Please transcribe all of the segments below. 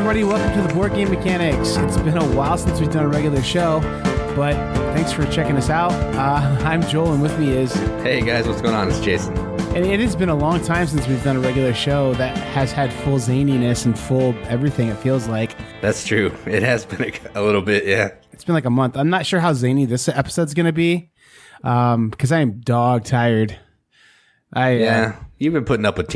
everybody. Welcome to the Board Game Mechanics. It's been a while since we've done a regular show, but thanks for checking us out. I'm Joel, and with me is... Hey, guys. What's going on? It's Jason. And it has been a long time since we've done a regular show that has had full zaniness and full everything, it feels like. That's true. It has been a little bit, yeah. It's been like a month. I'm not sure how zany this episode's going to be, because I am dog tired. You've been putting up with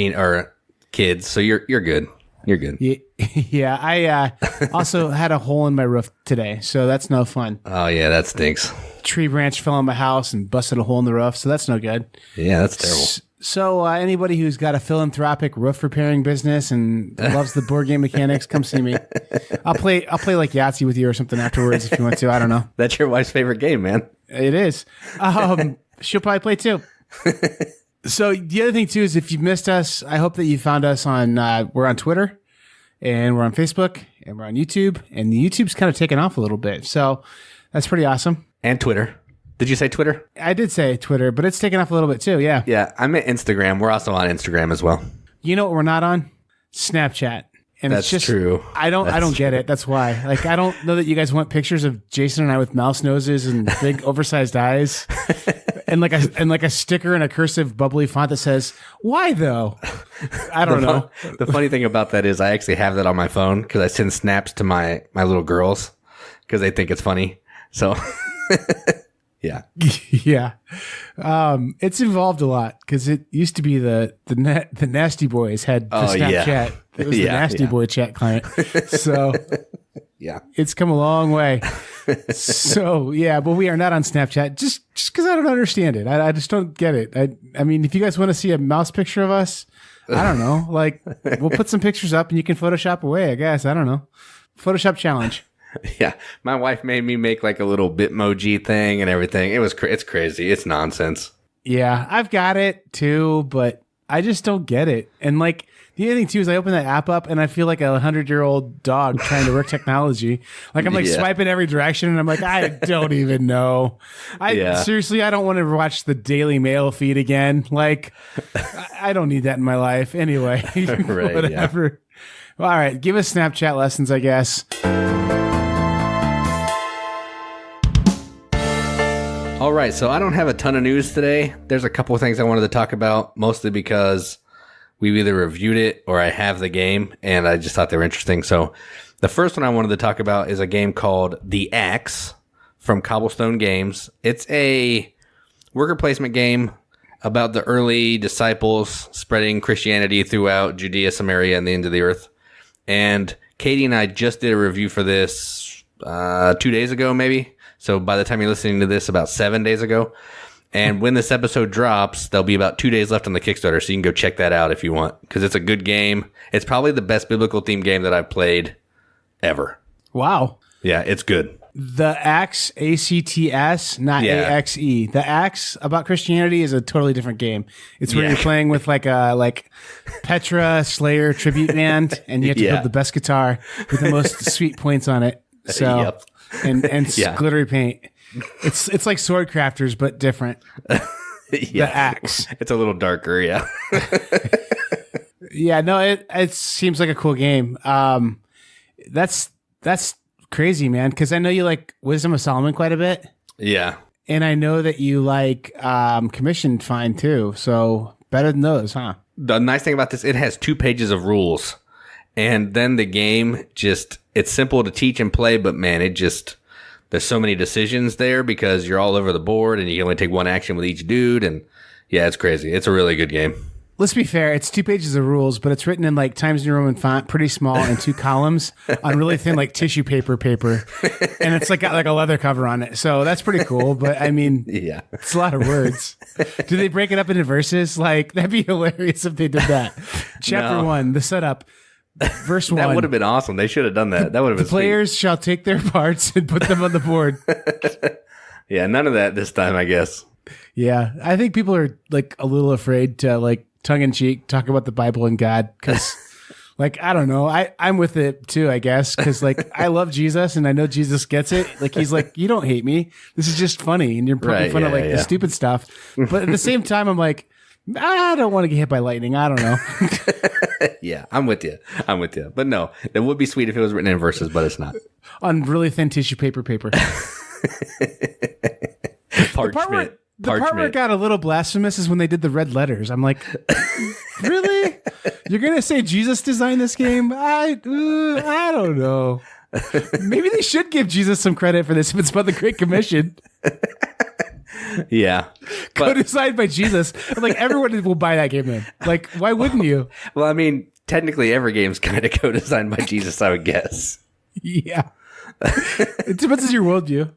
kids, so you're good. You're good. Yeah, I also had a hole in my roof today, so that's no fun. Oh, yeah, that stinks. Tree branch fell on my house and busted a hole in the roof, so that's no good. Yeah, that's terrible. So anybody who's got a philanthropic roof repairing business and loves the Board Game Mechanics, come see me. I'll play like Yahtzee with you or something afterwards if you want to. I don't know. That's your wife's favorite game, man. It is. She'll probably play too. So the other thing too is if you missed us, I hope that you found us on. We're on Twitter, and we're on Facebook, and we're on YouTube, and the YouTube's kind of taken off a little bit. So that's pretty awesome. And Twitter. Did you say Twitter? I did say Twitter, but it's taken off a little bit too. Yeah. Yeah, I'm at Instagram. We're also on Instagram as well. You know what we're not on? Snapchat. And that's it's just, true. I don't get it. That's why. Like, I don't know that you guys want pictures of Jason and I with mouse noses and big oversized eyes, and like a sticker in a cursive bubbly font that says "Why though?" I don't know. The funny thing about that is I actually have that on my phone because I send snaps to my little girls because they think it's funny. So. Yeah. Yeah. It's evolved a lot because it used to be the Nasty Boys had the Snapchat. Yeah. It was the Nasty Boy chat client. So yeah, it's come a long way. So yeah, but we are not on Snapchat just because I don't understand it. I just don't get it. I mean, if you guys want to see a mouse picture of us, I don't know. Like, we'll put some pictures up and you can Photoshop away, I guess. I don't know. Photoshop challenge. Yeah, my wife made me make like a little Bitmoji thing and everything. It's crazy. It's nonsense. Yeah, I've got it too, but I just don't get it. And like the other thing too is I open that app up and I feel like a 100-year-old dog trying to work technology. Like I'm like swiping every direction and I'm like, I don't even know. Seriously, I don't want to watch the Daily Mail feed again. Like I don't need that in my life anyway. Right, whatever. Yeah. Well, all right, give us Snapchat lessons, I guess. All right, so I don't have a ton of news today. There's a couple of things I wanted to talk about, mostly because we've either reviewed it or I have the game, and I just thought they were interesting. So the first one I wanted to talk about is a game called The Axe from Cobblestone Games. It's a worker placement game about the early disciples spreading Christianity throughout Judea, Samaria, and the end of the earth. And Katie and I just did a review for this 2 days ago, maybe. So by the time you're listening to this, about 7 days ago. And when this episode drops, there'll be about 2 days left on the Kickstarter, so you can go check that out if you want, because it's a good game. It's probably the best biblical themed game that I've played ever. Wow. Yeah, it's good. The Axe, ACTS, not AXE. The Axe about Christianity is a totally different game. It's where you're playing with like Petra Slayer tribute band, and you have to build the best guitar with the most sweet points on it. So and glittery paint. It's like Sword Crafters but different. The Axe. It's a little darker, yeah. Yeah, no, it seems like a cool game. That's crazy, man, because I know you like Wisdom of Solomon quite a bit. Yeah. And I know that you like Commissioned Fine too, so better than those, huh? The nice thing about this, it has 2 pages of rules. And then the game it's simple to teach and play, but man, there's so many decisions there because you're all over the board and you can only take one action with each dude. And yeah, it's crazy. It's a really good game. Let's be fair. It's 2 pages of rules, but it's written in like Times New Roman font, pretty small, and 2 columns on really thin, like tissue paper. And it's like got like a leather cover on it. So that's pretty cool. But I mean, it's a lot of words. Do they break it up into verses? Like, that'd be hilarious if they did that. Chapter 1, the setup. Verse 1. That would have been awesome. They should have done that. That would have been The players shall take their parts and put them on the board. Yeah, none of that this time, I guess. Yeah, I think people are like a little afraid to like tongue in cheek talk about the Bible and God because, like, I don't know. I'm with it too, I guess, because like I love Jesus and I know Jesus gets it. Like he's like, you don't hate me. This is just funny, and you're poking fun of like the stupid stuff. But at the same time, I'm like, I don't want to get hit by lightning. I don't know. Yeah, I'm with you. But no, it would be sweet if it was written in verses, but it's not. On really thin tissue paper. Parchment. The part where it got a little blasphemous is when they did the red letters. I'm like, really? You're going to say Jesus designed this game? I don't know. Maybe they should give Jesus some credit for this if it's about the Great Commission. Yeah. Co-designed by Jesus. Like, everyone will buy that game then. Like, why wouldn't you? Well, I mean, technically every game's kind of co-designed by Jesus, I would guess. Yeah. It depends on your worldview.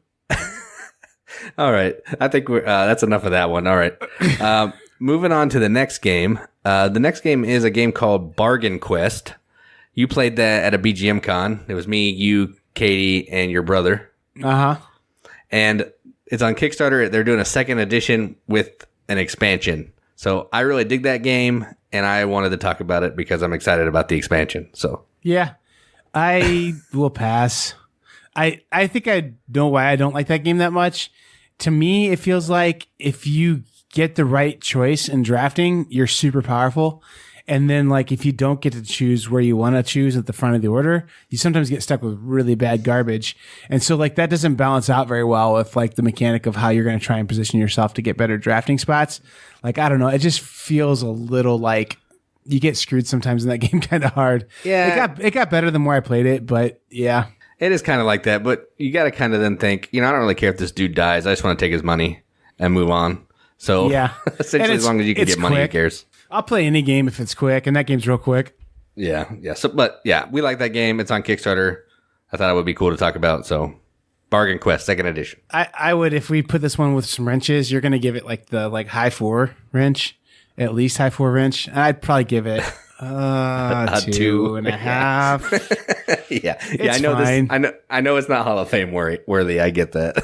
All right. I think that's enough of that one. All right. Moving on to the next game. The next game is a game called Bargain Quest. You played that at a BGM con. It was me, you, Katie, and your brother. Uh-huh. And it's on Kickstarter. They're doing a second edition with an expansion. So I really dig that game, and I wanted to talk about it because I'm excited about the expansion. So yeah, I will pass. I think I know why I don't like that game that much. To me, it feels like if you get the right choice in drafting, you're super powerful. And then, like, if you don't get to choose where you want to choose at the front of the order, you sometimes get stuck with really bad garbage. And so, like, that doesn't balance out very well with, like, the mechanic of how you're going to try and position yourself to get better drafting spots. Like, I don't know. It just feels a little like you get screwed sometimes in that game kind of hard. Yeah. It got better the more I played it, but yeah. It is kind of like that, but you got to kind of then think, I don't really care if this dude dies. I just want to take his money and move on. So, yeah. Essentially, as long as you can get money, who cares? I'll play any game if it's quick, and that game's real quick. Yeah. So, but yeah, we like that game. It's on Kickstarter. I thought it would be cool to talk about. So, Bargain Quest, second edition. I would, if we put this one with some wrenches, you're going to give it like the high 4 wrench, at least high 4 wrench. I'd probably give it a 2.5. Yeah. I know fine. I know it's not Hall of Fame worthy. I get that.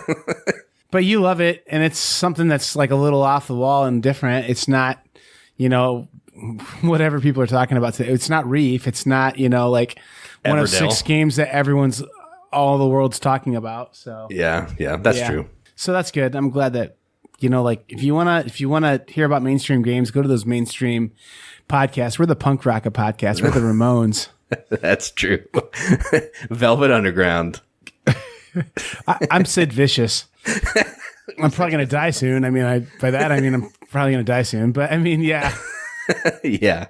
But you love it, and it's something that's like a little off the wall and different. It's not, whatever people are talking about today. It's not Reef. It's not, like one of 6 games that all the world's talking about. So yeah, that's true. So that's good. I'm glad that, if you wanna hear about mainstream games, go to those mainstream podcasts. We're the punk rock of podcasts. We're the Ramones. That's true. Velvet Underground. I'm Sid Vicious. I'm probably gonna die soon. I mean, I'm probably gonna die soon. But I mean, yeah. Yeah.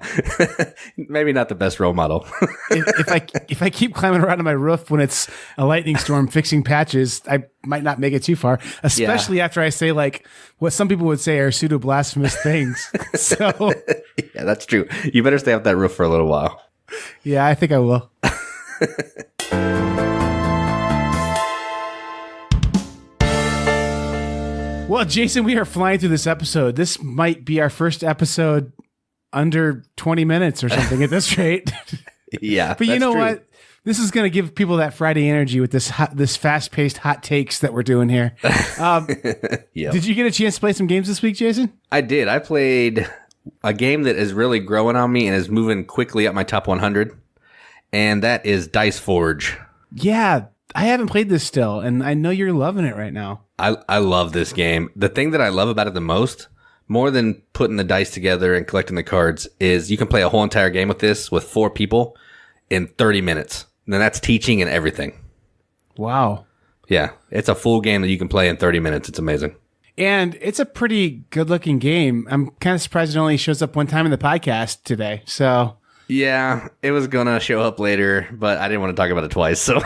Maybe not the best role model. if I keep climbing around on my roof when it's a lightning storm fixing patches, I might not make it too far. Especially after I say like what some people would say are pseudo blasphemous things. So yeah, that's true. You better stay off that roof for a little while. Yeah, I think I will. Well, Jason, we are flying through this episode. This might be our first episode under 20 minutes or something at this rate. Yeah. But you know what? This is going to give people that Friday energy with this fast-paced hot takes that we're doing here. Yep. Did you get a chance to play some games this week, Jason? I did. I played a game that is really growing on me and is moving quickly up my top 100, and that is Dice Forge. Yeah, I haven't played this still, and I know you're loving it right now. I love this game. The thing that I love about it the most, more than putting the dice together and collecting the cards, is you can play a whole entire game with this with 4 people in 30 minutes. And that's teaching and everything. Wow. Yeah, it's a full game that you can play in 30 minutes. It's amazing. And it's a pretty good-looking game. I'm kind of surprised it only shows up one time in the podcast today. So yeah, it was going to show up later, but I didn't want to talk about it twice. So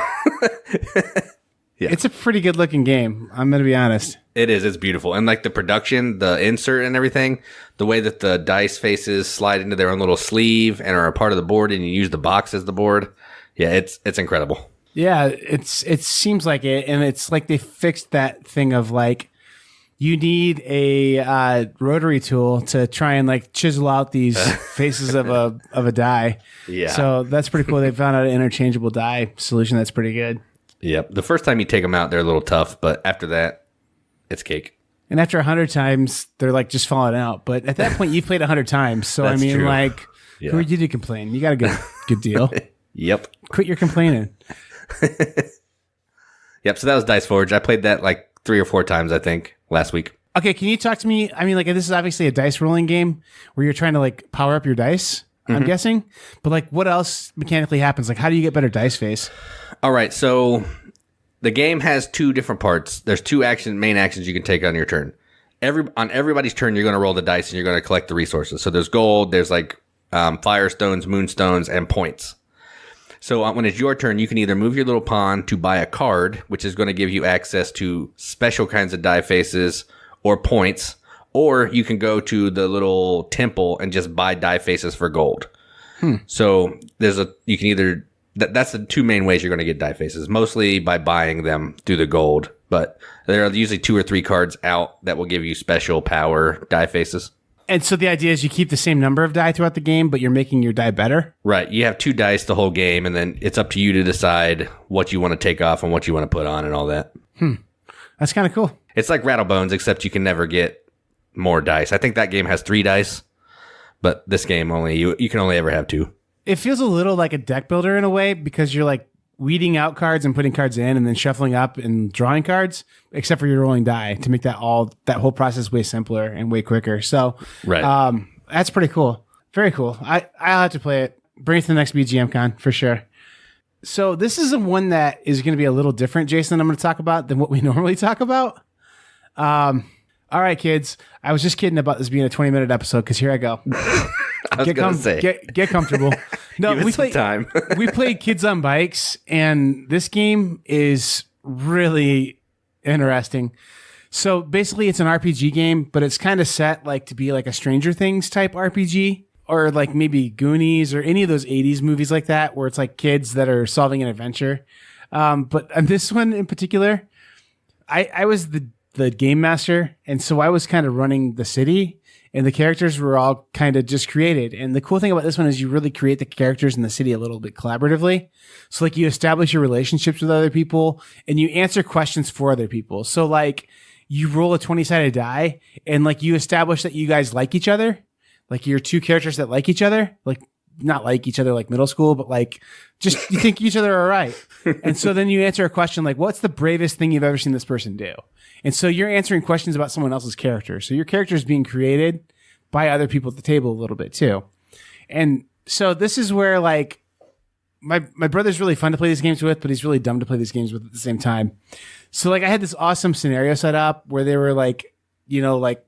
yeah. It's a pretty good-looking game. I'm going to be honest. It is. It's beautiful. And like the production, the insert and everything, the way that the dice faces slide into their own little sleeve and are a part of the board and you use the box as the board. Yeah, it's incredible. Yeah, it seems like it. And it's like they fixed that thing of like, you need a rotary tool to try and like chisel out these faces of a die. Yeah. So that's pretty cool. They found out an interchangeable die solution that's pretty good. Yep. The first time you take them out, they're a little tough, but after that, it's cake. And after 100 times, they're like just falling out. But at that point, you've played 100 times. So I mean, true. Like, yeah. Who are you to complain? You got a good deal. Yep. Quit your complaining. Yep. So that was Dice Forge. I played that like 3 or 4 times, I think, last week. Okay. Can you talk to me? I mean, like, this is obviously a dice rolling game where you're trying to like power up your dice. I'm guessing. But like, what else mechanically happens? Like, how do you get better dice face? All right, so the game has two different parts. There's two main actions you can take on your turn. On everybody's turn, you're going to roll the dice and you're going to collect the resources. So there's gold, there's like firestones, moonstones, and points. So when it's your turn, you can either move your little pawn to buy a card, which is going to give you access to special kinds of die faces or points, or you can go to the little temple and just buy die faces for gold. So you can either, that's the two main ways you're going to get die faces, mostly by buying them through the gold, but there are usually 2 or 3 cards out that will give you special power die faces. And so the idea is you keep the same number of die throughout the game, but you're making your die better? Right. You have 2 dice the whole game, and then it's up to you to decide what you want to take off and what you want to put on and all that. That's kind of cool. It's like Rattlebones, except you can never get more dice. I think that game has 3 dice, but this game you can only ever have 2. It feels a little like a deck builder in a way because you're like weeding out cards and putting cards in and then shuffling up and drawing cards, except for your rolling die to make that whole process way simpler and way quicker. So right. That's pretty cool. Very cool. I'll have to play it. Bring it to the next BGM Con for sure. So this is one that is going to be a little different, Jason, I'm going to talk about than what we normally talk about. All right, kids. I was just kidding about this being a 20-minute episode because here I go. I was going to say. Get comfortable. No, we played time. We played Kids on Bikes, and this game is really interesting. So basically, it's an RPG game, but it's kind of set like to be like a Stranger Things type RPG, or like maybe Goonies or any of those 80s movies like that, where it's like kids that are solving an adventure. But on this one in particular, I was the game master, and so I was kind of running the city, and the characters were all kind of just created. And the cool thing about this one is you really create the characters in the city a little bit collaboratively. So like you establish your relationships with other people, and you answer questions for other people. So like you roll a 20-sided die, and like you establish that you guys like each other. Like you're 2 characters that like each other, like not like each other like middle school, but like just you think each other are right. And so then you answer a question like, what's the bravest thing you've ever seen this person do? And so you're answering questions about someone else's character. So your character is being created by other people at the table a little bit too. And so this is where like my brother's really fun to play these games with, but he's really dumb to play these games with at the same time. So like I had this awesome scenario set up where they were like, you know, like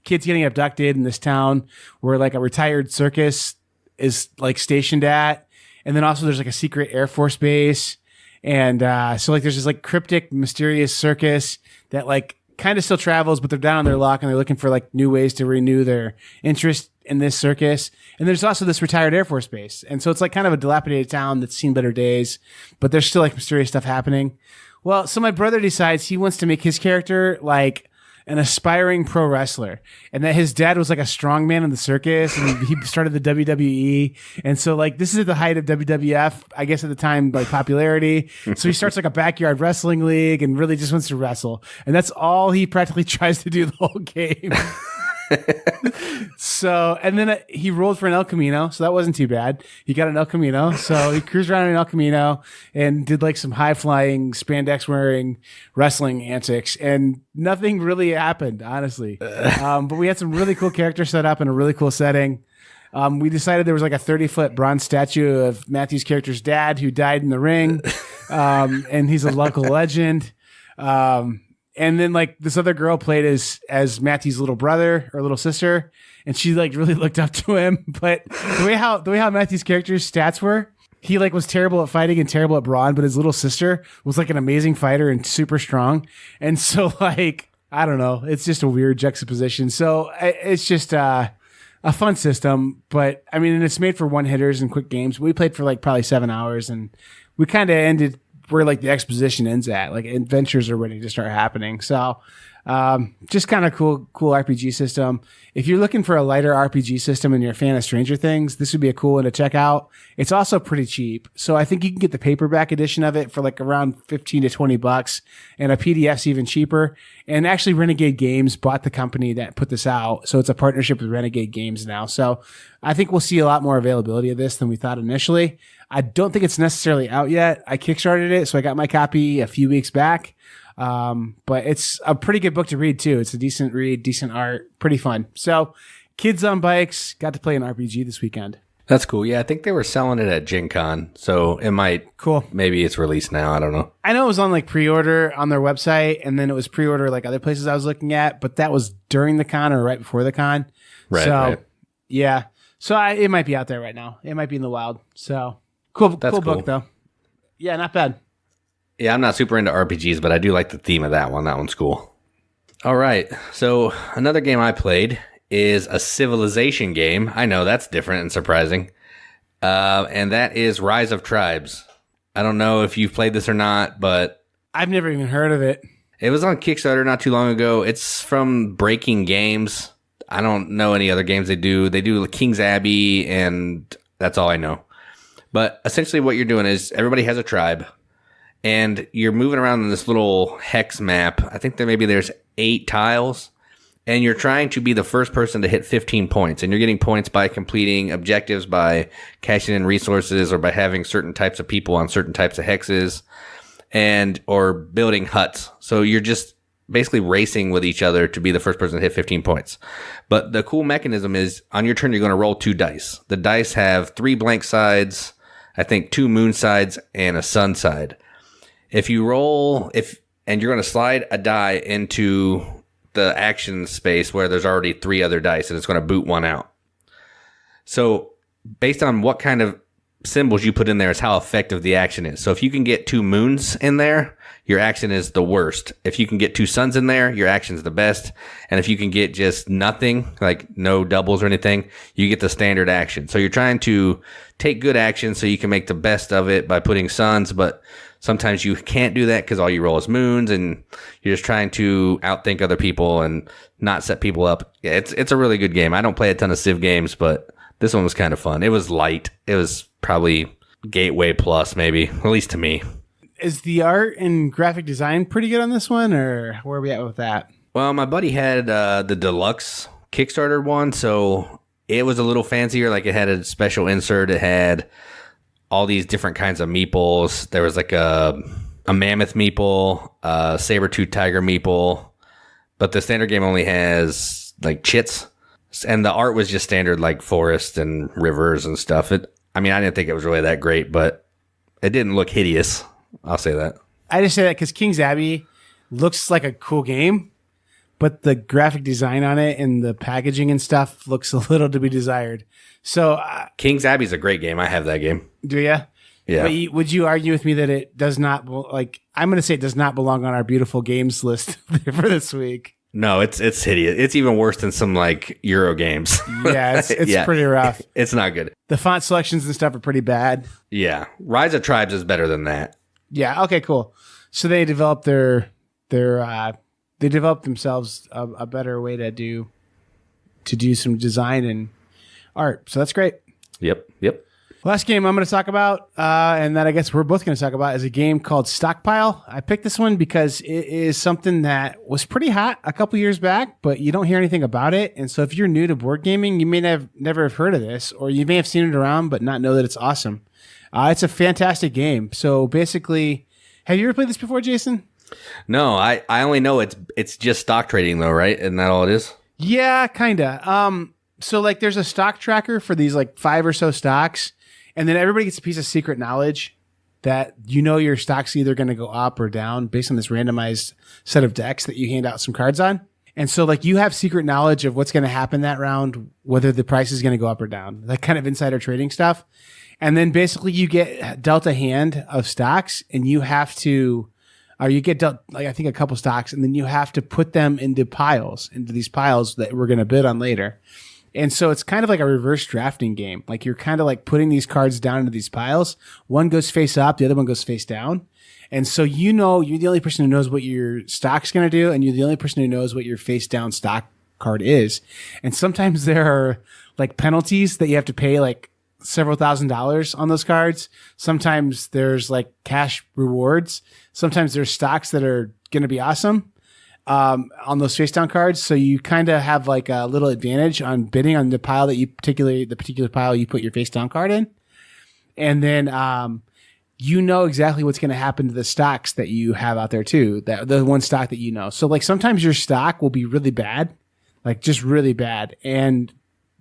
kids getting abducted in this town where like a retired circus is like stationed at. And then also there's like a secret Air Force base. And so like there's this like cryptic, mysterious circus that like kind of still travels, but they're down on their luck and they're looking for like new ways to renew their interest in this circus. And there's also this retired Air Force base. And so it's like kind of a dilapidated town that's seen better days, but there's still like mysterious stuff happening. Well, so my brother decides he wants to make his character like an aspiring pro wrestler, and that his dad was like a strongman in the circus, and he started the WWE. And so like this is at the height of WWF, I guess at the time, like popularity. So he starts like a backyard wrestling league and really just wants to wrestle. And that's all he practically tries to do the whole game. So, and then he rolled for an El Camino, so that wasn't too bad. He got an El Camino, so he cruised around in an El Camino and did like some high flying, spandex wearing wrestling antics, and nothing really happened, honestly. But we had some really cool characters set up in a really cool setting. We decided there was like a 30-foot bronze statue of Matthew's character's dad who died in the ring, and he's a local legend. And then like this other girl played as Matthew's little brother or little sister, and she like really looked up to him. But the way how Matthew's character's stats were, he like was terrible at fighting and terrible at brawn, but his little sister was like an amazing fighter and super strong. And so like I don't know, it's just a weird juxtaposition. So it's just a fun system, but I mean, and it's made for one hitters and quick games. We played for like probably 7 hours, and we kind of ended where like the exposition ends at, like adventures are ready to start happening. So just kind of cool RPG system. If you're looking for a lighter RPG system and you're a fan of Stranger Things, this would be a cool one to check out. It's also pretty cheap. So I think you can get the paperback edition of it for like around 15 to 20 bucks, and a PDF's even cheaper. And actually Renegade Games bought the company that put this out. So it's a partnership with Renegade Games now. So I think we'll see a lot more availability of this than we thought initially. I don't think it's necessarily out yet. I Kickstarted it, so I got my copy a few weeks back. But it's a pretty good book to read too. It's a decent read, decent art, pretty fun. So Kids on Bikes, got to play an RPG this weekend. That's cool. Yeah, I think they were selling it at Gen Con, so it might. Cool. Maybe it's released now. I don't know. I know it was on like pre-order on their website, and then it was pre-order like other places I was looking at, but that was during the con or right before the con. Right. So, right. yeah. So it might be out there right now. It might be in the wild. So cool. Cool book though. Yeah, not bad. Yeah, I'm not super into RPGs, but I do like the theme of that one. That one's cool. All right. So another game I played is a civilization game. I know that's different and surprising. And that is Rise of Tribes. I don't know if you've played this or not, but I've never even heard of it. It was on Kickstarter not too long ago. It's from Breaking Games. I don't know any other games they do. They do King's Abbey, and that's all I know. But essentially what you're doing is everybody has a tribe, and you're moving around in this little hex map. I think there's 8 tiles. And you're trying to be the first person to hit 15 points. And you're getting points by completing objectives, by cashing in resources, or by having certain types of people on certain types of hexes, or building huts. So you're just basically racing with each other to be the first person to hit 15 points. But the cool mechanism is on your turn, you're going to roll 2 dice. The dice have 3 blank sides, I think 2 moon sides, and a sun side. If you roll, and you're going to slide a die into the action space where there's already 3 other dice, and it's going to boot 1 out. So based on what kind of symbols you put in there is how effective the action is. So if you can get 2 moons in there, your action is the worst. If you can get 2 suns in there, your action is the best. And if you can get just nothing, like no doubles or anything, you get the standard action. So you're trying to take good action so you can make the best of it by putting suns, but sometimes you can't do that because all you roll is moons, and you're just trying to outthink other people and not set people up. Yeah, it's a really good game. I don't play a ton of Civ games, but this one was kind of fun. It was light. It was probably Gateway Plus, maybe, at least to me. Is the art and graphic design pretty good on this one, or where are we at with that? Well, my buddy had the deluxe Kickstarter one, so it was a little fancier. Like, it had a special insert. It had all these different kinds of meeples. There was like a mammoth meeple, a saber-tooth tiger meeple, but the standard game only has like chits, and the art was just standard like forest and rivers and stuff. I didn't think it was really that great, but it didn't look hideous. I'll say that. I just say that because King's Abbey looks like a cool game, but the graphic design on it and the packaging and stuff looks a little to be desired. So King's Abbey is a great game. I have that game. Do you? Yeah. But would you argue with me that it does not, like, I'm going to say it does not belong on our beautiful games list for this week? No, it's hideous. It's even worse than some like Euro games. Yeah, it's pretty rough. It's not good. The font selections and stuff are pretty bad. Yeah. Rise of Tribes is better than that. Yeah. Okay, cool. So they developed they developed themselves a better way to do some design and art. So that's great. Yep. Last game I'm going to talk about, and that I guess we're both going to talk about, is a game called Stockpile. I picked this one because it is something that was pretty hot a couple years back, but you don't hear anything about it. And so if you're new to board gaming, you may never have heard of this, or you may have seen it around but not know that it's awesome. It's a fantastic game. So basically, have you ever played this before, Jason? No, I only know it's just stock trading though, right? Isn't that all it is? Yeah, kind of. So like there's a stock tracker for these like 5 or so stocks, and then everybody gets a piece of secret knowledge that your stock's either going to go up or down based on this randomized set of decks that you hand out some cards on. And so like you have secret knowledge of what's going to happen that round, whether the price is going to go up or down, that kind of insider trading stuff. And then basically you get dealt a hand of stocks, and you have to, or you get dealt, like I think a couple stocks, and then you have to put them into these piles that we're going to bid on later. And so it's kind of like a reverse drafting game. Like you're kind of like putting these cards down into these piles. One goes face up, the other one goes face down. And so you're the only person who knows what your stock's going to do, and you're the only person who knows what your face down stock card is. And sometimes there are like penalties that you have to pay, like several $1,000s on those cards. Sometimes there's like cash rewards. Sometimes there's stocks that are going to be awesome on those face down cards. So you kind of have like a little advantage on bidding on the pile that the particular pile you put your face down card in. And then, exactly what's going to happen to the stocks that you have out there too, the one stock that So like sometimes your stock will be really bad, like just really bad. And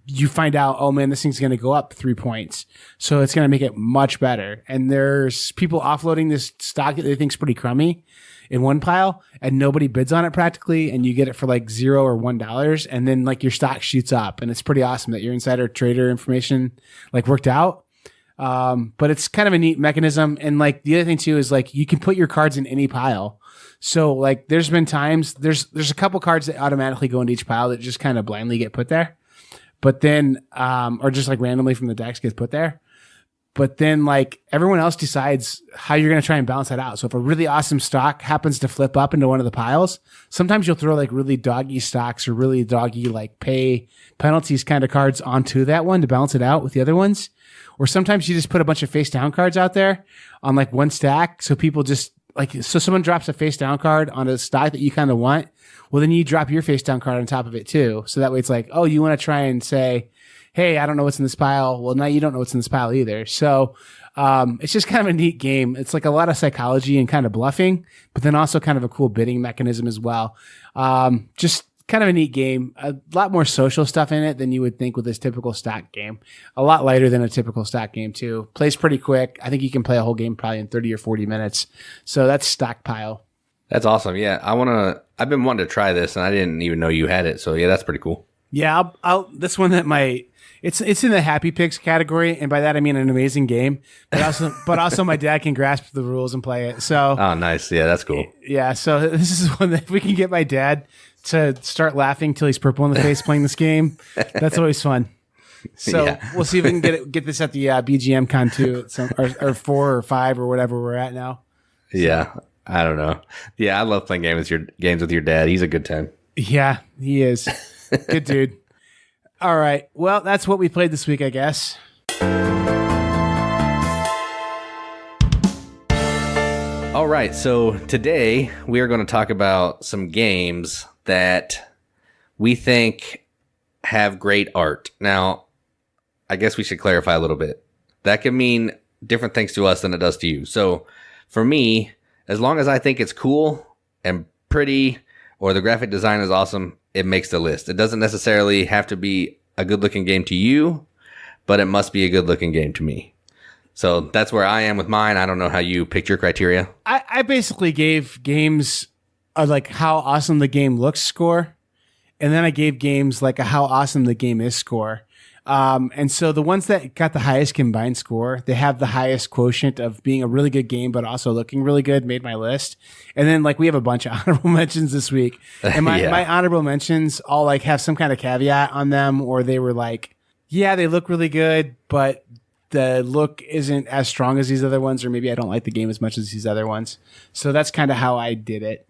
you find out, oh man, this thing's going to go up 3 points. So it's going to make it much better. And there's people offloading this stock that they think's pretty crummy in one pile, and nobody bids on it practically, and you get it for like $0 or $1, and then like your stock shoots up, and it's pretty awesome that your insider trader information like worked out. But it's kind of a neat mechanism. And like the other thing too is like you can put your cards in any pile. So like there's been times there's a couple cards that automatically go into each pile that just kind of blindly get put there. But then or just like randomly from the decks gets put there. But then like everyone else decides how you're going to try and balance that out. So if a really awesome stock happens to flip up into one of the piles, sometimes you'll throw like really doggy stocks or really doggy like pay penalties kind of cards onto that one to balance it out with the other ones. Or sometimes you just put a bunch of face down cards out there on like one stack. So people just like, so someone drops a face down card on a stock that you kind of want. Well, then you drop your face down card on top of it too. So that way it's like, oh, you want to try and say, hey, I don't know what's in this pile. Well, now you don't know what's in this pile either. So it's just kind of a neat game. It's like a lot of psychology and kind of bluffing, but then also kind of a cool bidding mechanism as well. Just kind of a neat game. A lot more social stuff in it than you would think with this typical stock game. A lot lighter than a typical stock game too. Plays pretty quick. I think you can play a whole game probably in 30 or 40 minutes. So that's Stockpile. That's awesome. Yeah, I've been wanting to try this, and I didn't even know you had it. So yeah, that's pretty cool. Yeah, I'll this one that it's in the happy picks category, and by that I mean an amazing game, but also my dad can grasp the rules and play it. So oh, nice. Yeah, that's cool. Yeah, so this is one that if we can get my dad to start laughing till he's purple in the face playing this game, that's always fun. So yeah. We'll see if we can get this at the BGM Con too, or 4 or 5 or whatever we're at now. So. Yeah, I don't know. Yeah, I love playing games with your dad. He's a good time. Yeah, he is. Good dude. All right. Well, that's what we played this week, I guess. All right. So today we are going to talk about some games that we think have great art. Now, I guess we should clarify a little bit. That can mean different things to us than it does to you. So for me, as long as I think it's cool and pretty or the graphic design is awesome, it makes the list. It doesn't necessarily have to be a good looking game to you, but it must be a good looking game to me. So that's where I am with mine. I don't know how you picked your criteria. I basically gave games like how awesome the game looks score. And then I gave games like a how awesome the game is score. And so the ones that got the highest combined score, they have the highest quotient of being a really good game, but also looking really good, made my list. And then like we have a bunch of honorable mentions this week. And my honorable mentions all like have some kind of caveat on them, or they were like, yeah, they look really good, but the look isn't as strong as these other ones, or maybe I don't like the game as much as these other ones. So that's kind of how I did it.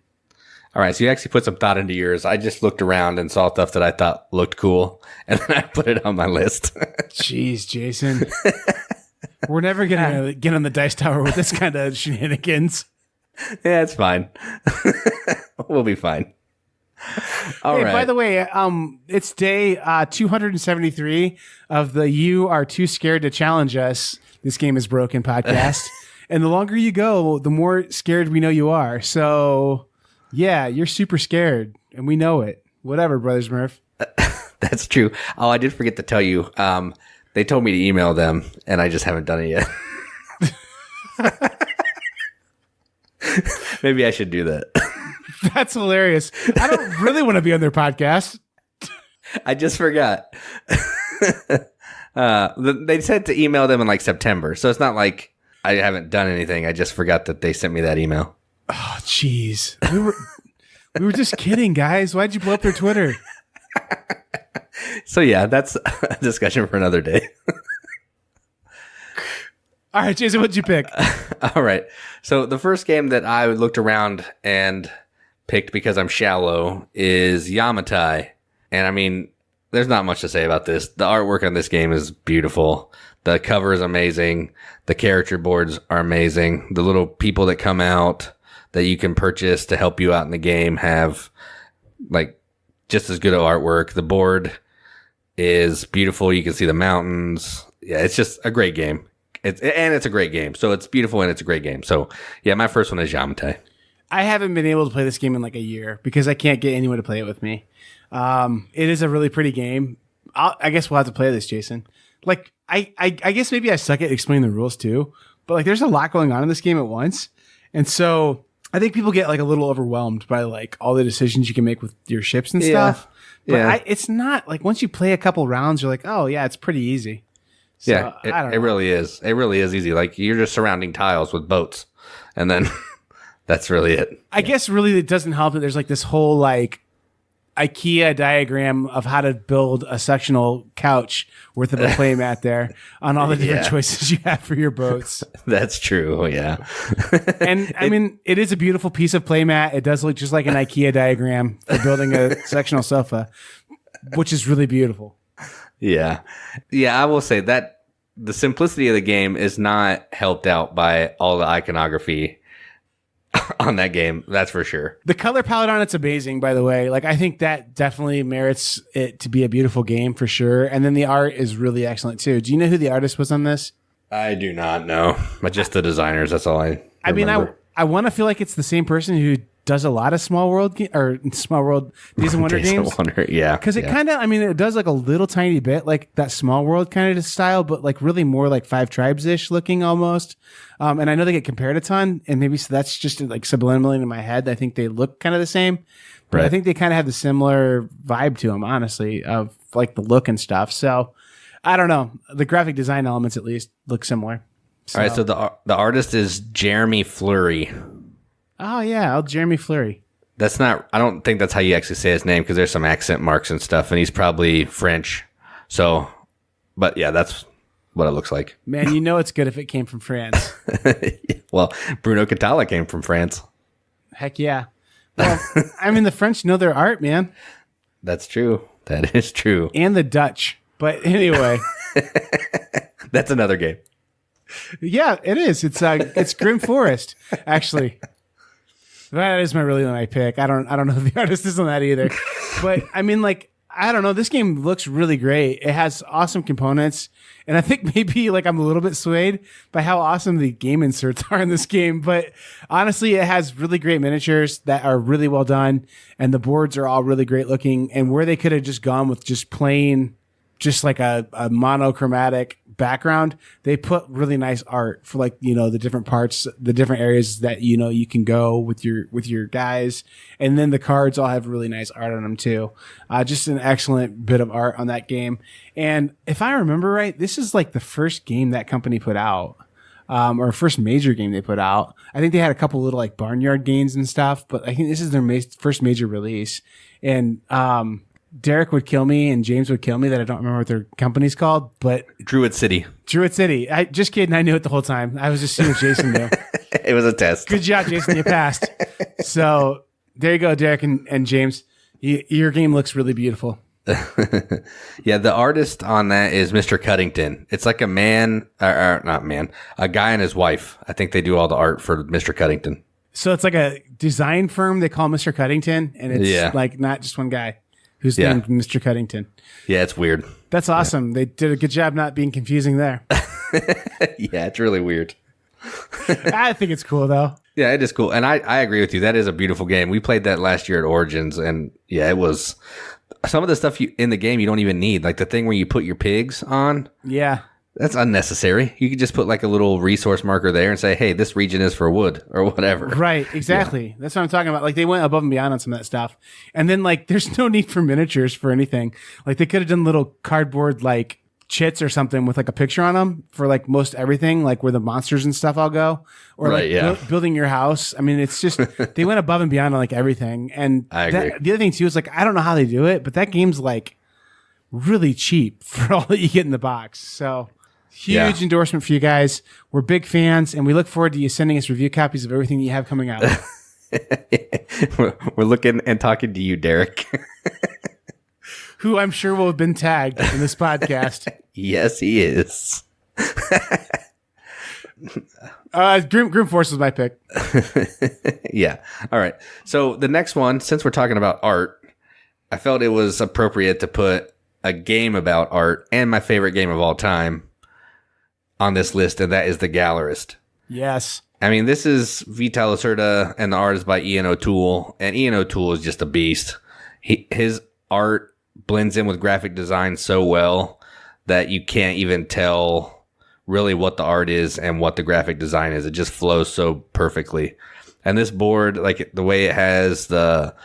All right, so you actually put some thought into yours. I just looked around and saw stuff that I thought looked cool, and then I put it on my list. Jeez, Jason. We're never going to get on the dice tower with this kind of shenanigans. Yeah, it's fine. We'll be fine. All right. By the way, it's day 273 of the You Are Too Scared to Challenge Us, This Game is Broken podcast. And the longer you go, the more scared we know you are. So... yeah, you're super scared, and we know it. Whatever, Brothers Murph. That's true. Oh, I did forget to tell you. They told me to email them, and I just haven't done it yet. Maybe I should do that. That's hilarious. I don't really want to be on their podcast. I just forgot. They said to email them in like September, so it's not like I haven't done anything. I just forgot that they sent me that email. Oh, jeez. We were just kidding, guys. Why'd you blow up their Twitter? So, yeah, that's a discussion for another day. All right, Jason, what'd you pick? All right. So, the first game that I looked around and picked because I'm shallow is Yamatai. And, I mean, there's not much to say about this. The artwork on this game is beautiful. The cover is amazing. The character boards are amazing. The little people that come out that you can purchase to help you out in the game have like just as good of artwork. The board is beautiful. You can see the mountains. Yeah, it's just a great game. It's a great game. So it's beautiful and it's a great game. So yeah, my first one is Yamatai. I haven't been able to play this game in like a year because I can't get anyone to play it with me. It is a really pretty game. I guess we'll have to play this, Jason. Like, I guess maybe I suck at explaining the rules too, but like there's a lot going on in this game at once. And so I think people get like a little overwhelmed by like all the decisions you can make with your ships and stuff. But it's not like once you play a couple rounds, you're like, oh yeah, it's pretty easy. So, it really is. It really is easy. Like you're just surrounding tiles with boats, and then that's really it. I guess really it doesn't help that there's like this whole like IKEA diagram of how to build a sectional couch worth of a playmat there on all the different choices you have for your boats. That's true. Yeah. And I mean, it is a beautiful piece of playmat. It does look just like an IKEA diagram for building a sectional sofa, which is really beautiful. Yeah. Yeah. I will say that the simplicity of the game is not helped out by all the iconography on that game, that's for sure. The color palette on it's amazing, by the way. Like I think that definitely merits it to be a beautiful game for sure. And then the art is really excellent too. Do you know who the artist was on this? I do not know, but just the designers. That's all I remember. mean, I want to feel like it's the same person who does a lot of Small World Days of Wonder games. Yeah, because it kind of, I mean, it does like a little tiny bit like that Small World kind of style, but like really more like Five Tribes ish looking almost. And I know they get compared a ton, and maybe so that's just like subliminally in my head. I think they look kind of the same, but I think they kind of have the similar vibe to them, honestly, of like the look and stuff. So I don't know, the graphic design elements at least look similar. So. All right, so the artist is Jeremy Fleury. Oh yeah, Jeremy Fleury. That's not. I don't think that's how you actually say his name because there's some accent marks and stuff, and he's probably French. So, but yeah, that's what it looks like. Man, you know it's good if it came from France. Well, Bruno Catala came from France. Heck yeah. Well, I mean, the French know their art, man. That's true. That is true. And the Dutch. But anyway, that's another game. Yeah, it is. It's Grim Forest, actually. That is my pick. I don't know who the artist is on that either. But I mean, like, I don't know. This game looks really great. It has awesome components. And I think maybe like I'm a little bit swayed by how awesome the game inserts are in this game. But honestly, it has really great miniatures that are really well done. And the boards are all really great looking. And where they could have just gone with just plain, just like a monochromatic background, they put really nice art for like, you know, the different parts, the different areas that, you know, you can go with your guys. And then the cards all have really nice art on them too. Just an excellent bit of art on that game. And if I remember right, this is like the first game that company put out, or first major game they put out. I think they had a couple little like barnyard games and stuff, but I think this is their first major release. And, Derek would kill me and James would kill me that I don't remember what their company's called, but Druid City. Just kidding. I knew it the whole time. I was just seeing what Jason knew. It was a test. Good job, Jason. You passed. So there you go, Derek and James. Your game looks really beautiful. Yeah, the artist on that is Mr. Cuddington. It's like a man, or not man, a guy and his wife. I think they do all the art for Mr. Cuddington. So it's like a design firm they call Mr. Cuddington, and it's like not just one guy who's named Mr. Cuddington. Yeah, it's weird. That's awesome. They did a good job not being confusing there. Yeah, it's really weird. I think it's cool, though. Yeah, it is cool. And I agree with you. That is a beautiful game. We played that last year at Origins, and yeah, it was some of the stuff in the game you don't even need. Like the thing where you put your pigs on. Yeah. That's unnecessary. You could just put like a little resource marker there and say, hey, this region is for wood or whatever. Right, exactly. Yeah. That's what I'm talking about. Like they went above and beyond on some of that stuff. And then like there's no need for miniatures for anything. Like they could have done little cardboard like chits or something with like a picture on them for like most everything, like where the monsters and stuff all go. Or building your house. I mean, it's just, they went above and beyond on like everything. And I agree. The other thing too is like, I don't know how they do it, but that game's like really cheap for all that you get in the box. So... Huge endorsement for you guys. We're big fans, and we look forward to you sending us review copies of everything you have coming out. We're looking and talking to you, Derek. Who I'm sure will have been tagged in this podcast. Yes, he is. Grim Force was my pick. Yeah. All right. So the next one, since we're talking about art, I felt it was appropriate to put a game about art and my favorite game of all time on this list, and that is The Gallerist. Yes. I mean, this is Vital Lacerda, and the art is by Ian O'Toole, and Ian O'Toole is just a beast. His art blends in with graphic design so well that you can't even tell really what the art is and what the graphic design is. It just flows so perfectly. And this board, like the way it has the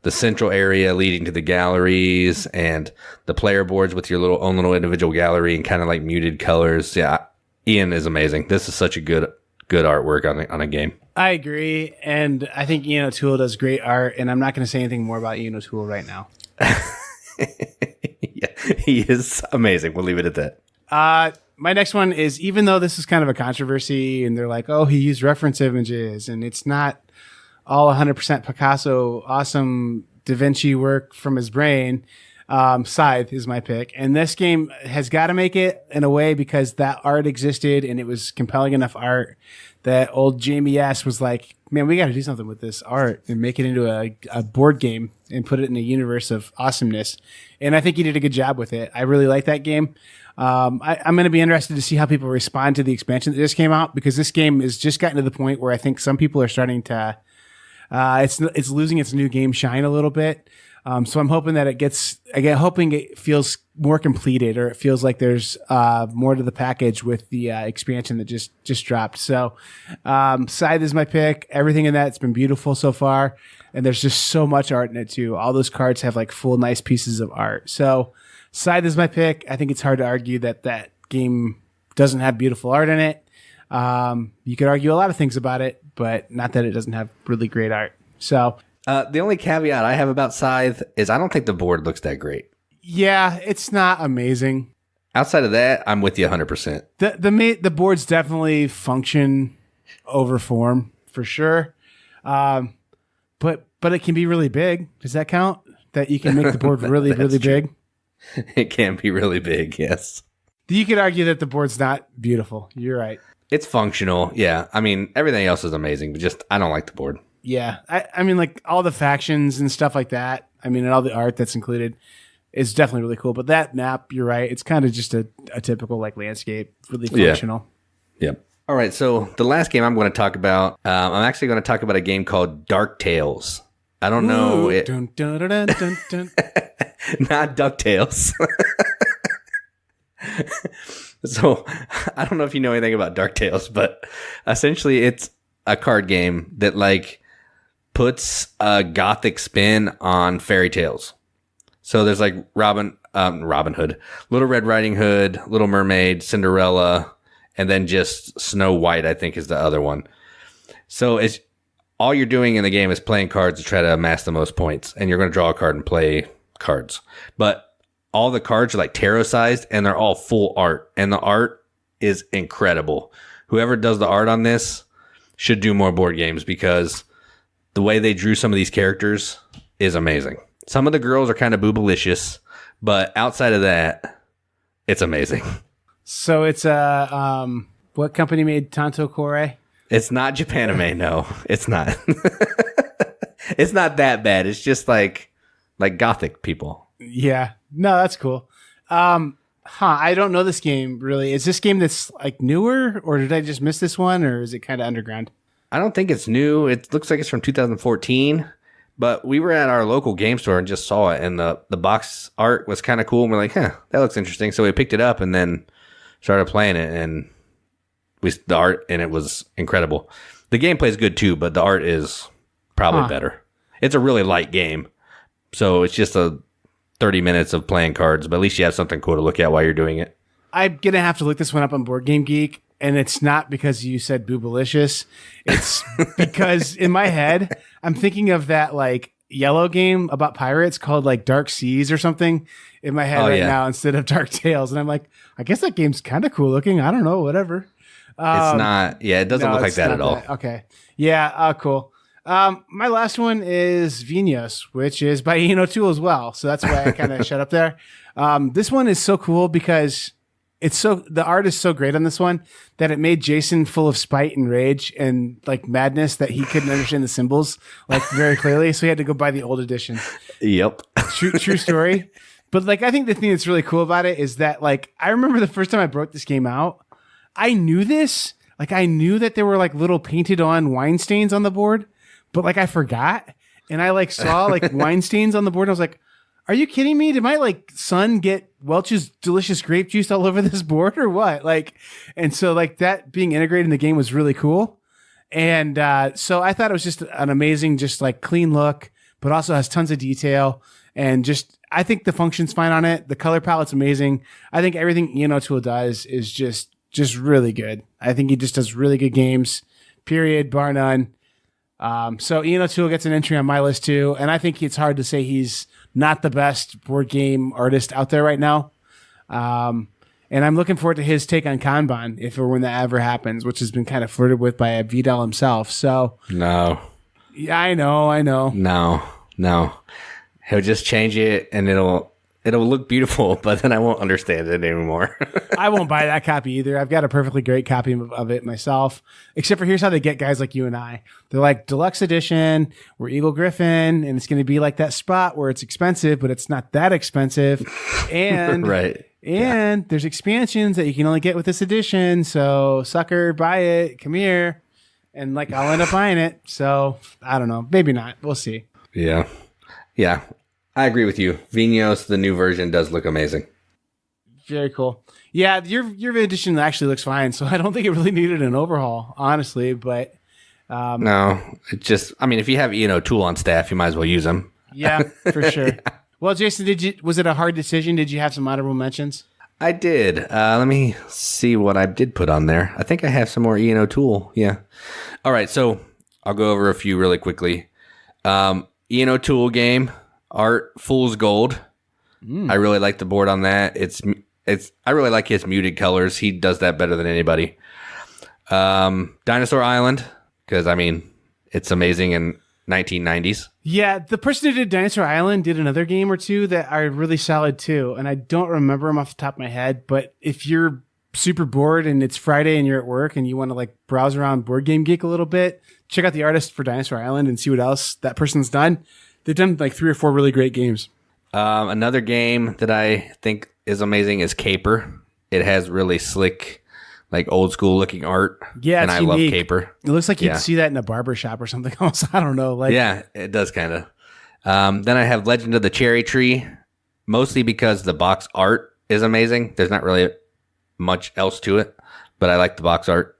central area leading to the galleries and the player boards with your own little individual gallery and kind of like muted colors. Yeah, Ian is amazing. This is such a good artwork on a game. I agree, and I think Ian O'Toole does great art, and I'm not going to say anything more about Ian O'Toole right now. Yeah, he is amazing. We'll leave it at that. My next one is, even though this is kind of a controversy, and they're like, oh, he used reference images, and it's not all 100% Picasso, awesome Da Vinci work from his brain, Scythe is my pick. And this game has got to make it in a way because that art existed, and it was compelling enough art that old Jamie S. was like, man, we got to do something with this art and make it into a board game and put it in a universe of awesomeness. And I think he did a good job with it. I really like that game. I'm going to be interested to see how people respond to the expansion that just came out, because this game has just gotten to the point where I think some people are starting to, it's losing its new game shine a little bit. So I'm hoping that hoping it feels more completed, or it feels like there's more to the package with the expansion that just dropped. So Scythe is my pick. Everything in that's been beautiful so far, and there's just so much art in it too. All those cards have like full nice pieces of art. So Scythe is my pick. I think it's hard to argue that game doesn't have beautiful art in it. You could argue a lot of things about it, but not that it doesn't have really great art. So the only caveat I have about Scythe is I don't think the board looks that great. Yeah, it's not amazing. Outside of that, I'm with you 100%. The boards definitely function over form for sure, but it can be really big. Does that count? That you can make the board really really big? It can be really big. Yes. You could argue that the board's not beautiful. You're right. It's functional. Yeah. I mean, everything else is amazing, but just I don't like the board. Yeah. I mean, like all the factions and stuff like that. I mean, and all the art that's included is definitely really cool. But that map, you're right. It's kind of just a typical like landscape, really functional. Yeah. Yep. All right. So the last game I'm going to talk about, I'm actually going to talk about a game called Dark Tales. I don't know. Dun, dun, dun, dun, dun, dun. Not DuckTales. So I don't know if you know anything about Dark Tales, but essentially it's a card game that like puts a gothic spin on fairy tales. So there's like Robin Hood, Little Red Riding Hood, Little Mermaid, Cinderella, and then just Snow White, I think is the other one. So it's all you're doing in the game is playing cards to try to amass the most points, and you're going to draw a card and play cards. But all the cards are like tarot sized, and they're all full art, and the art is incredible. Whoever does the art on this should do more board games, because the way they drew some of these characters is amazing. Some of the girls are kind of boobalicious, but outside of that, it's amazing. So it's what company made Tanto Kore? It's not Japanime, no. It's not. It's not that bad. It's just like gothic people. Yeah. No, that's cool. I don't know this game really. Is this game that's like newer, or did I just miss this one, or is it kind of underground? I don't think it's new. It looks like it's from 2014, but we were at our local game store and just saw it, and the box art was kind of cool, and we're like, that looks interesting. So we picked it up and then started playing it, and the art in it was incredible. The gameplay is good too, but the art is probably better. It's a really light game, so it's just 30 minutes of playing cards, but at least you have something cool to look at while you're doing it. I'm going to have to look this one up on Board Game Geek, and it's not because you said boobalicious. It's because in my head, I'm thinking of that like yellow game about pirates called like Dark Seas or something in my head now instead of Dark Tales. And I'm like, I guess that game's kind of cool looking. I don't know, whatever. It's not. Yeah, it doesn't look like that at all. Okay. Yeah, cool. My last one is Vinhos, which is by Ian O'Toole as well. So that's why I kind of shut up there. This one is so cool because the art is so great on this one that it made Jason full of spite and rage and like madness that he couldn't understand the symbols like very clearly. So he had to go buy the old edition. Yep. True story. But like, I think the thing that's really cool about it is that like, I remember the first time I broke this game out, I knew this. Like I knew that there were like little painted on wine stains on the board, but like I forgot. And I like saw like wine stains on the board. And I was like, Are you kidding me? Did my like son get Welch's delicious grape juice all over this board or what? Like, and so like that being integrated in the game was really cool. And so I thought it was just an amazing, just like clean look, but also has tons of detail. And just, I think the function's fine on it. The color palette's amazing. I think everything Introduction.to does is just really good. I think he just does really good games, period, bar none. So Introduction.to gets an entry on my list too. And I think it's hard to say he's not the best board game artist out there right now. And I'm looking forward to his take on Kanban if or when that ever happens, which has been kind of flirted with by Vidal himself. So no, yeah, I know. No, he'll just change it and it'll look beautiful, but then I won't understand it anymore. I won't buy that copy either. I've got a perfectly great copy of it myself, except for here's how they get guys like you and I. They're like deluxe edition, we're Eagle Griffin, and it's going to be like that spot where it's expensive, but it's not that expensive. And right. And there's expansions that you can only get with this edition. So sucker, buy it. Come here. And like, I'll end up buying it. So I don't know. Maybe not. We'll see. Yeah. Yeah. I agree with you. Vinhos, the new version, does look amazing. Very cool. Yeah. Your edition actually looks fine. So I don't think it really needed an overhaul, honestly, but no, it just, I mean, if you have, tool on staff, you might as well use them. Yeah, for sure. Yeah. Well, Jason, was it a hard decision? Did you have some honorable mentions? I did. Let me see what I did put on there. I think I have some more tool. Yeah. All right. So I'll go over a few really quickly. Tool game art, Fool's Gold. I really like the board on that. I really like his muted colors. He does that better than anybody. Dinosaur Island, because I mean, it's amazing in 1990s. Yeah, the person who did Dinosaur Island did another game or two that are really solid too, and I don't remember them off the top of my head, but if you're super bored and it's Friday and you're at work and you want to like browse around Board Game Geek a little bit, check out the artist for Dinosaur Island and see what else that person's done. They've done like 3 or 4 really great games. Another game that I think is amazing is Caper. It has really slick, like old school looking art. Yeah, and I unique. love Caper. It looks like you'd see that in a barber shop or something else. I don't know. Like, yeah, it does kind of. Then I have Legend of the Cherry Tree, mostly because the box art is amazing. There's not really much else to it, but I like the box art.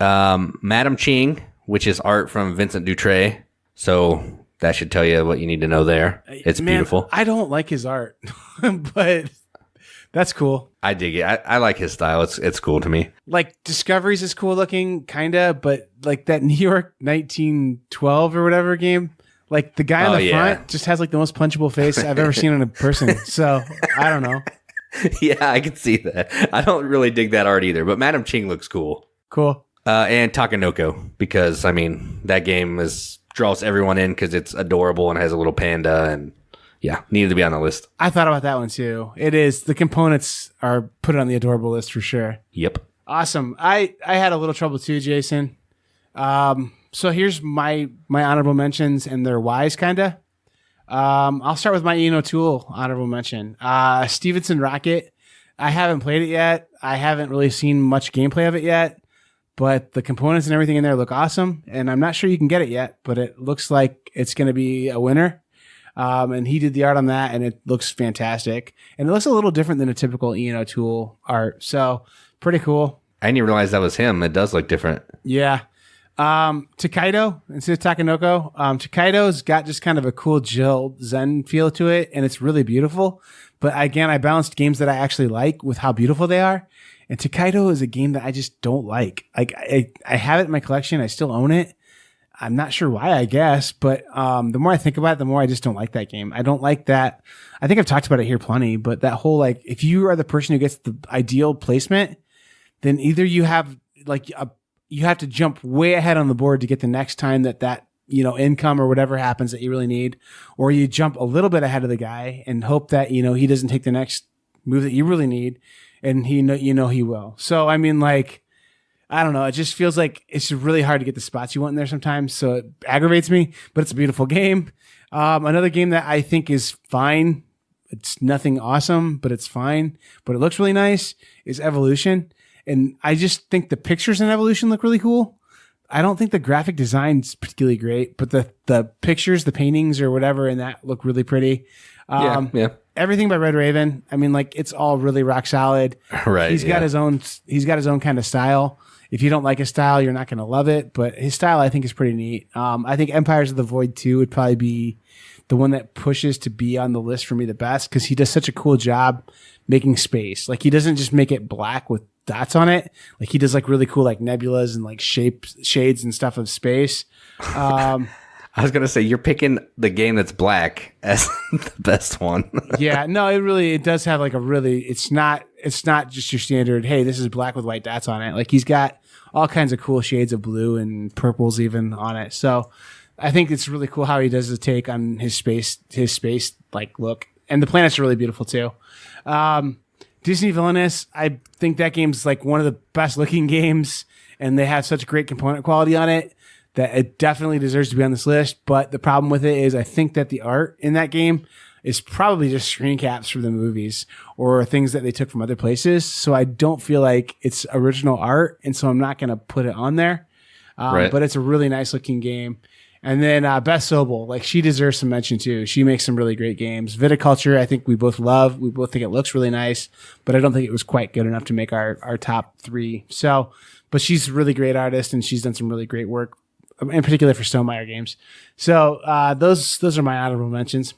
Madame Ching, which is art from Vincent Dutray. So that should tell you what you need to know there. It's beautiful. I don't like his art, but that's cool. I dig it. I like his style. It's cool to me. Like Discoveries is cool looking, kind of, but like that New York 1912 or whatever game, like the guy on the front just has like the most punchable face I've ever seen on a person. So I don't know. Yeah, I can see that. I don't really dig that art either, but Madame Ching looks cool. Cool. And Takenoko, because I mean that game draws everyone in because it's adorable and has a little panda, and yeah, needed to be on the list. I thought about that one too. It is, the components are put it on the adorable list for sure. Yep. Awesome. I had a little trouble too, Jason. So here's my honorable mentions and their whys, kind of. I'll start with my Tool honorable mention. Stephenson Rocket. I haven't played it yet. I haven't really seen much gameplay of it yet, but the components and everything in there look awesome, and I'm not sure you can get it yet, but it looks like it's going to be a winner. And he did the art on that, and it looks fantastic. And it looks a little different than a typical Tool art, so pretty cool. I didn't even realize that was him. It does look different. Yeah. Takaido instead of Takenoko. Takaido's got just kind of a cool Jill Zen feel to it, and it's really beautiful. But again, I balanced games that I actually like with how beautiful they are. And Takaido is a game that I just don't like. Like I have it in my collection. I still own it. I'm not sure why, I guess, but the more I think about it, the more I just don't like that game. I don't like that. I think I've talked about it here plenty, but that whole, like, if you are the person who gets the ideal placement, then either you have you have to jump way ahead on the board to get the next time that income or whatever happens that you really need, or you jump a little bit ahead of the guy and hope that he doesn't take the next move that you really need, and he will. So I mean, like, I don't know. It just feels like it's really hard to get the spots you want in there sometimes. So it aggravates me, but it's a beautiful game. Another game that I think is fine. It's nothing awesome, but it's fine. But it looks really nice is Evolution. And I just think the pictures in Evolution look really cool. I don't think the graphic design's particularly great, but the pictures, the paintings or whatever in that look really pretty. Yeah. Everything by Red Raven. I mean, like it's all really rock solid. Right. He's got his own. He's got his own kind of style. If you don't like his style, you're not going to love it. But his style, I think, is pretty neat. I think Empires of the Void 2 would probably be the one that pushes to be on the list for me the best because he does such a cool job making space. Like he doesn't just make it black with dots on it. Like he does like really cool like nebulas and like shades and stuff of space. I was going to say, you're picking the game that's black as the best one. Yeah, no, it does have like a really, it's not just your standard, hey, this is black with white dots on it. Like he's got all kinds of cool shades of blue and purples even on it. So I think it's really cool how he does the take on his space like look. And the planets are really beautiful too. Disney Villainous, I think that game's like one of the best looking games and they have such great component quality on it that it definitely deserves to be on this list. But the problem with it is I think that the art in that game is probably just screen caps from the movies or things that they took from other places. So I don't feel like it's original art. And so I'm not going to put it on there. Right. But it's a really nice looking game. And then Beth Sobel, like she deserves some mention too. She makes some really great games. Viticulture, I think we both love. We both think it looks really nice, but I don't think it was quite good enough to make our top 3. So, but she's a really great artist and she's done some really great work, in particular for Stonemaier games. So those are my honorable mentions.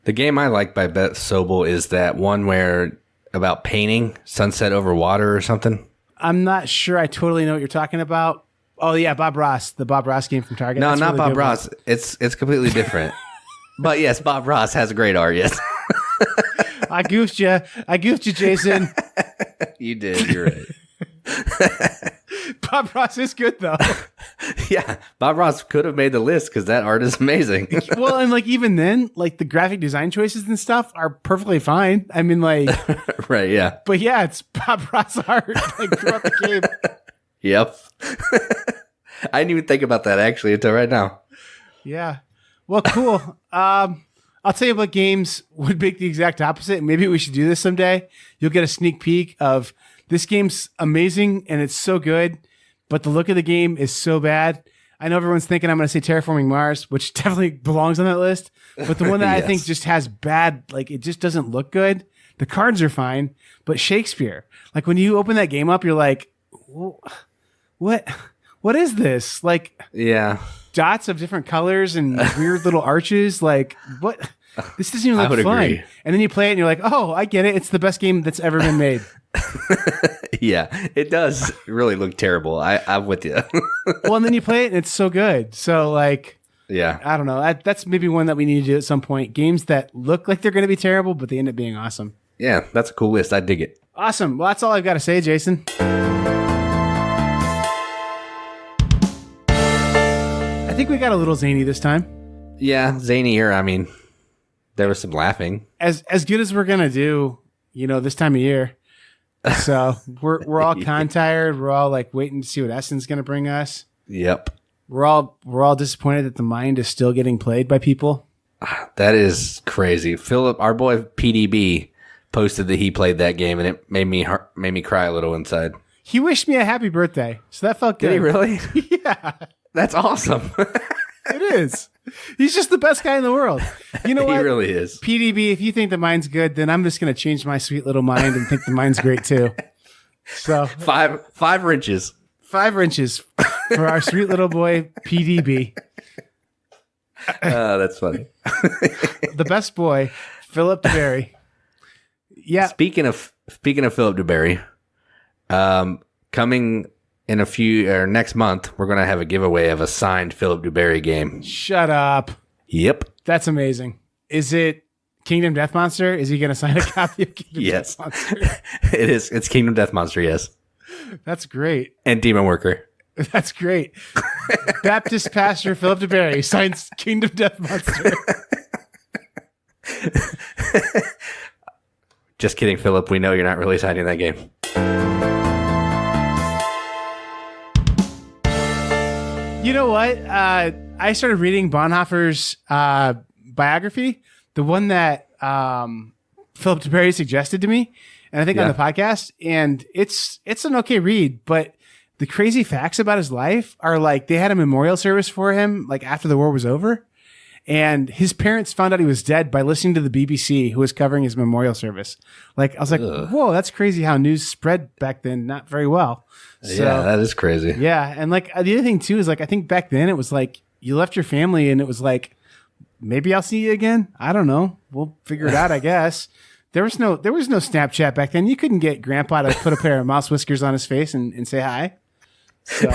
The game I like by Beth Sobel is that one where about painting Sunset Over Water or something. I'm not sure I totally know what you're talking about. Oh yeah, Bob Ross, the Bob Ross game from Target. No, That's not really Bob good Ross. one. It's completely different. But yes, Bob Ross has great art. Yes, I goofed you, Jason. You did. You're right. Bob Ross is good though. Yeah, Bob Ross could have made the list because that art is amazing. Well, and like even then, like the graphic design choices and stuff are perfectly fine. I mean, like, Right? Yeah. but yeah, it's Bob Ross art like throughout the game. Yep. I didn't even think about that actually until right now. Yeah. Well, cool. I'll tell you what games would make the exact opposite. Maybe we should do this someday. You'll get a sneak peek of this game's amazing and it's so good, but the look of the game is so bad. I know everyone's thinking I'm going to say Terraforming Mars, which definitely belongs on that list. But the one that I think just has bad, like it just doesn't look good. The cards are fine, but Shakespeare, like when you open that game up, you're like, what is this? Like, Yeah. dots of different colors and weird little arches. Like, what? This doesn't even look would fun. agree. And then you play it and you're like, oh, I get it. It's the best game that's ever been made. Yeah, it does really look terrible. I'm with you. Well, and then you play it and it's so good. So, like, Yeah. I don't know. That's maybe one that we need to do at some point. Games that look like they're going to be terrible, but they end up being awesome. Yeah, that's a cool list. I dig it. Awesome. Well, that's all I've got to say, Jason. I think we got a little zany this time. Yeah, zany here. I mean, there was some laughing. As good as we're going to do, this time of year. So we're all con tired. We're all like waiting to see what Essen's going to bring us. Yep. We're all disappointed that the mind is still getting played by people. That is crazy. Philip, our boy PDB, posted that he played that game, and it made me cry a little inside. He wished me a happy birthday, so that felt good. Did he really? Yeah, That's awesome. it is. He's just the best guy in the world. You know what? He really is. PDB, if you think the mind's good, then I'm just going to change my sweet little mind and think the mind's great too. So 5 wrenches. 5 wrenches for our sweet little boy PDB. That's funny. The best boy, Philip duBarry. Yeah. Speaking of Philip duBarry, coming in next month, we're gonna have a giveaway of a signed Philip duBarry game. Shut up. Yep. That's amazing. Is it Kingdom Death Monster? Is he going to sign a copy of Kingdom Yes. Death Monster? It is. It's Kingdom Death Monster. Yes. That's great. And Demon Worker. That's great. Baptist pastor Philip duBarry signs Kingdom Death Monster. Just kidding, Philip. We know you're not really signing that game. You know what? I started reading Bonhoeffer's biography, the one that Philip duBarry suggested to me, and I think on the podcast. And it's an okay read, but the crazy facts about his life are like they had a memorial service for him like after the war was over, And his parents found out he was dead by listening to the BBC, who was covering his memorial service. Like, I was like, whoa, that's crazy how news spread back then. Not very well. So, yeah, that is crazy. Yeah. And like the other thing too is like, I think back then it was like you left your family and it was like, maybe I'll see you again. I don't know. We'll figure it out, I guess. There was no Snapchat back then. You couldn't get grandpa to put a pair of mouse whiskers on his face and say hi. So.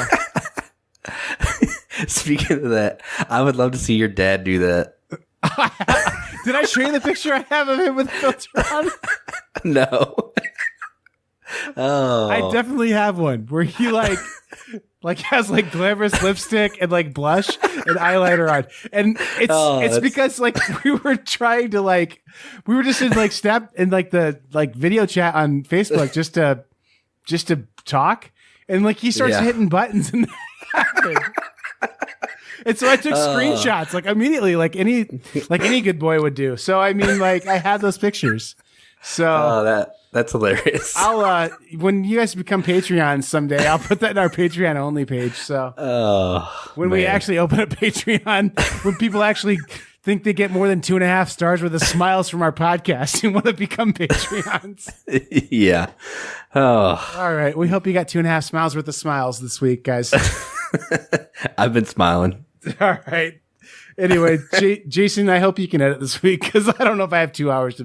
Speaking of that, I would love to see your dad do that. Did I show you the picture I have of him with the filter on? No. Oh, I definitely have one where he like has like glamorous lipstick and like blush and eyeliner on, and it's because like we were trying to like we were just in like snap in like the like video chat on Facebook just to talk, and like he starts hitting buttons and that happened. And so I took screenshots like immediately, like any good boy would do. So I mean, like I had those pictures. So that's hilarious. I'll when you guys become Patreon someday, I'll put that in our Patreon only page. So when we actually open a Patreon, when people actually think they get more than 2.5 stars worth of smiles from our podcast and want to become Patreons. Yeah. Oh. All right. We hope you got 2.5 smiles worth of smiles this week, guys. I've been smiling. All right. Anyway, Jason, I hope you can edit this week because I don't know if I have 2 hours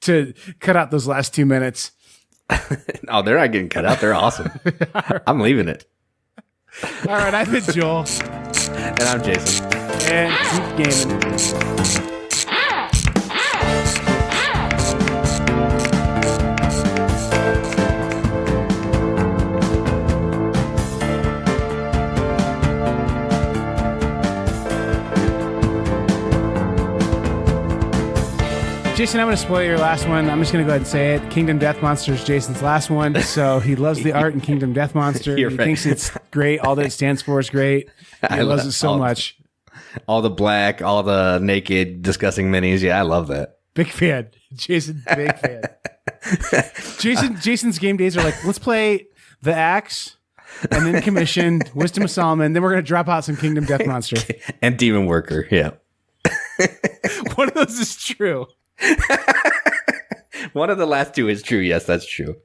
to cut out those last 2 minutes. Oh, they're not getting cut out. They're awesome. I'm leaving it. All right. I've been Joel. And I'm Jason. And keep gaming. Jason, I'm going to spoil your last one. I'm just going to go ahead and say it. Kingdom Death Monster is Jason's last one. So he loves the art in Kingdom Death Monster. He thinks it's great. All that it stands for is great. He loves it so much. All the black, all the naked, disgusting minis. Yeah, I love that. Big fan. Jason, big fan. Jason's game days are like, let's play The Axe and then Commission, Wisdom of Solomon. Then we're going to drop out some Kingdom Death Monster. And Demon Worker. Yeah. One of those is true. One of the last two is true. Yes, that's true.